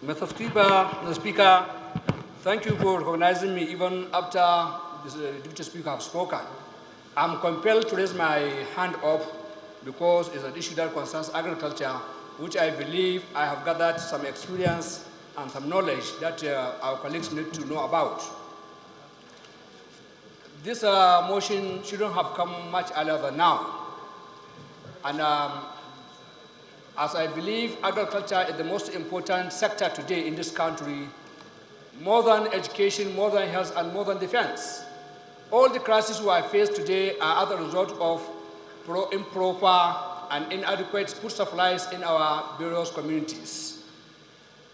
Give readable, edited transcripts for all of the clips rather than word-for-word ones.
Mr. Speaker, thank you for recognizing me even after the Deputy Speaker has spoken. I'm compelled to raise my hand up because it's an issue that concerns agriculture, which I believe I have gathered some experience and some knowledge that our colleagues need to know about. This motion shouldn't have come much earlier than now. And as I believe agriculture is the most important sector today in this country, more than education, more than health, and more than defense. All the crises we are faced today are as a result of improper and inadequate food supplies in our various communities.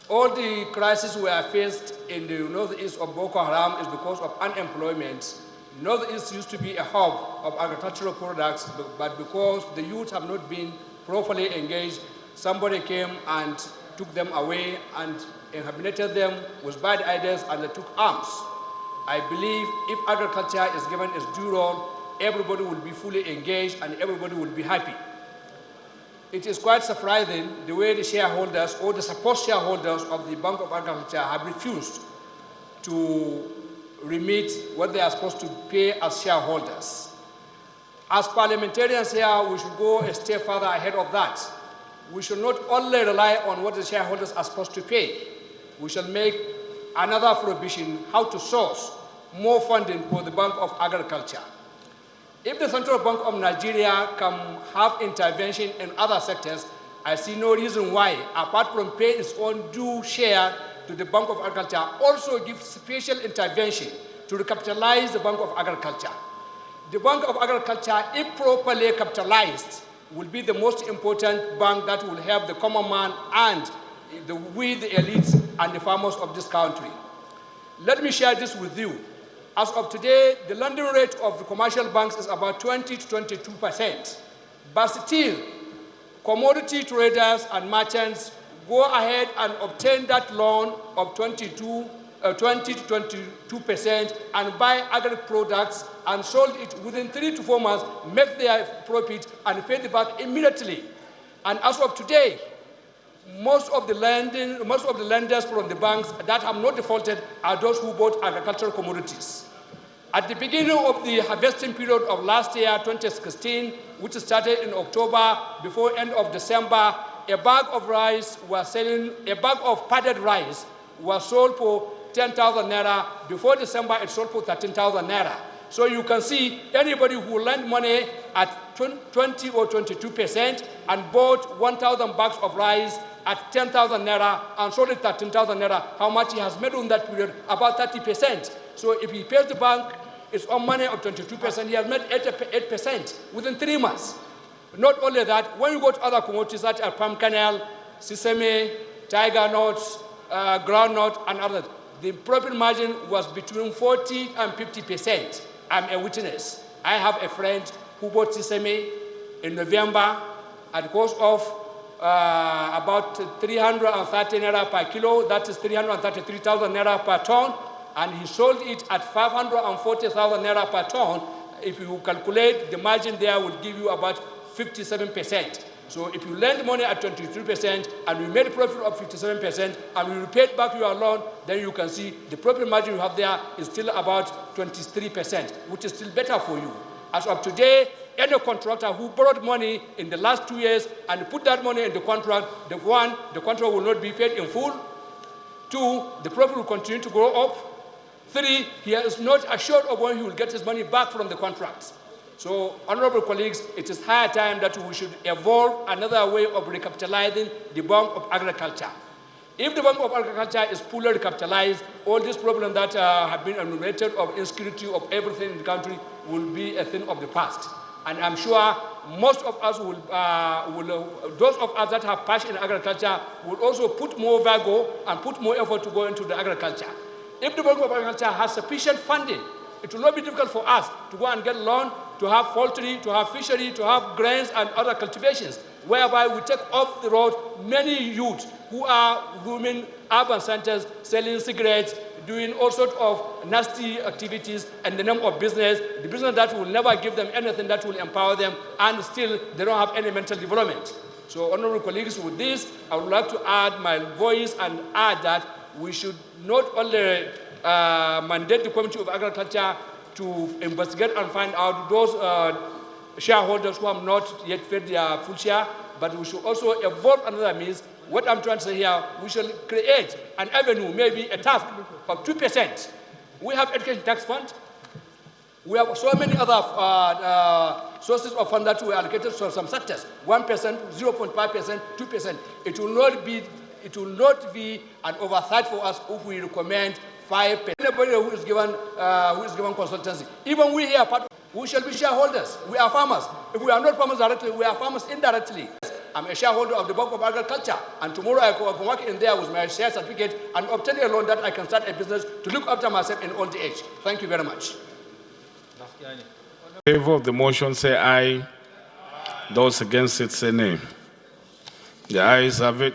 All the crises we are faced in the northeast of Boko Haram is because of unemployment. Northeast used to be a hub of agricultural products, but because the youth have not been properly engaged, somebody came and took them away and inhabited them with bad ideas and they took arms. I believe if agriculture is given its due role, everybody will be fully engaged and everybody will be happy. It is quite surprising the way the shareholders or the supposed shareholders of the Bank of Agriculture have refused to remit what they are supposed to pay as shareholders. As parliamentarians here, we should go a step further ahead of that. We should not only rely on what the shareholders are supposed to pay. We shall make another provision how to source more funding for the Bank of Agriculture. If the Central Bank of Nigeria can have intervention in other sectors, I see no reason why, apart from paying its own due share to the Bank of Agriculture, also give special intervention to recapitalize the Bank of Agriculture. The Bank of Agriculture, if properly capitalized, will be the most important bank that will help the common man and we, the elites and the farmers of this country. Let me share this with you. As of today, the lending rate of the commercial banks is about 20 to 22%. But still, commodity traders and merchants go ahead and obtain that loan of 20 to 22% and buy agri products and sold it within 3 to 4 months, make their profit and pay it back immediately. And as of today, most of the lenders from the banks that have not defaulted are those who bought agricultural commodities. At the beginning of the harvesting period of last year, 2016, which started in October before end of December, a bag of padded rice was sold for 10,000 naira. Before December, it sold for 13,000 naira. So you can see anybody who lent money at 20 or 22% and bought 1,000 bags of rice at 10,000 naira and sold it 13,000 naira, how much he has made on that period? About 30%. So if he pays the bank its own money of 22%, he has made 8% within 3 months. Not only that, when you go to other commodities such as palm kernel, sesame, tiger nuts, groundnut, and others, the profit margin was between 40 and 50%. I'm a witness. I have a friend who bought sesame in November at the cost of about 330 naira per kilo. That is 333,000 naira per ton. And he sold it at 540,000 naira per ton. If you calculate, the margin there will give you about 57%. So if you lend money at 23% and you made a profit of 57% and you repaid back your loan, then you can see the profit margin you have there is still about 23%, which is still better for you. As of today, any contractor who borrowed money in the last 2 years and put that money in the contract, the contract will not be paid in full. 2, the profit will continue to grow up. 3, he is not assured of when he will get his money back from the contracts. So, honorable colleagues, it is high time that we should evolve another way of recapitalizing the Bank of Agriculture. If the Bank of Agriculture is fully recapitalized, all these problems that have been enumerated of insecurity of everything in the country will be a thing of the past. And I'm sure most of us those of us that have passion in agriculture will also put more vigor and put more effort to go into the agriculture. If the Bank of Agriculture has sufficient funding, it will not be difficult for us to go and get loan, to have poultry, to have fishery, to have grains and other cultivations, whereby we take off the road many youths who are roaming urban centers, selling cigarettes, doing all sorts of nasty activities in the name of business, the business that will never give them anything that will empower them, and still they don't have any mental development. So, honorable colleagues, with this, I would like to add my voice and add that we should not only mandate the Committee of Agriculture to investigate and find out those shareholders who have not yet paid their full share, but we should also evolve another means. What I'm trying to say here, we shall create an avenue, maybe a task of 2%. We have education tax fund. We have so many other sources of funds that we allocated to some sectors. 1%, 0.5%, 2%. It will not be an oversight for us if we recommend 5%. Anybody who is given consultancy, even we here, we shall be shareholders. We are farmers. If we are not farmers directly, we are farmers indirectly. I'm a shareholder of the Bank of Agriculture, and tomorrow I can work in there with my share certificate and obtain a loan that I can start a business to look after myself in old age. Thank you very much. In favor of the motion, say aye. Those against it, say nay. The ayes have it.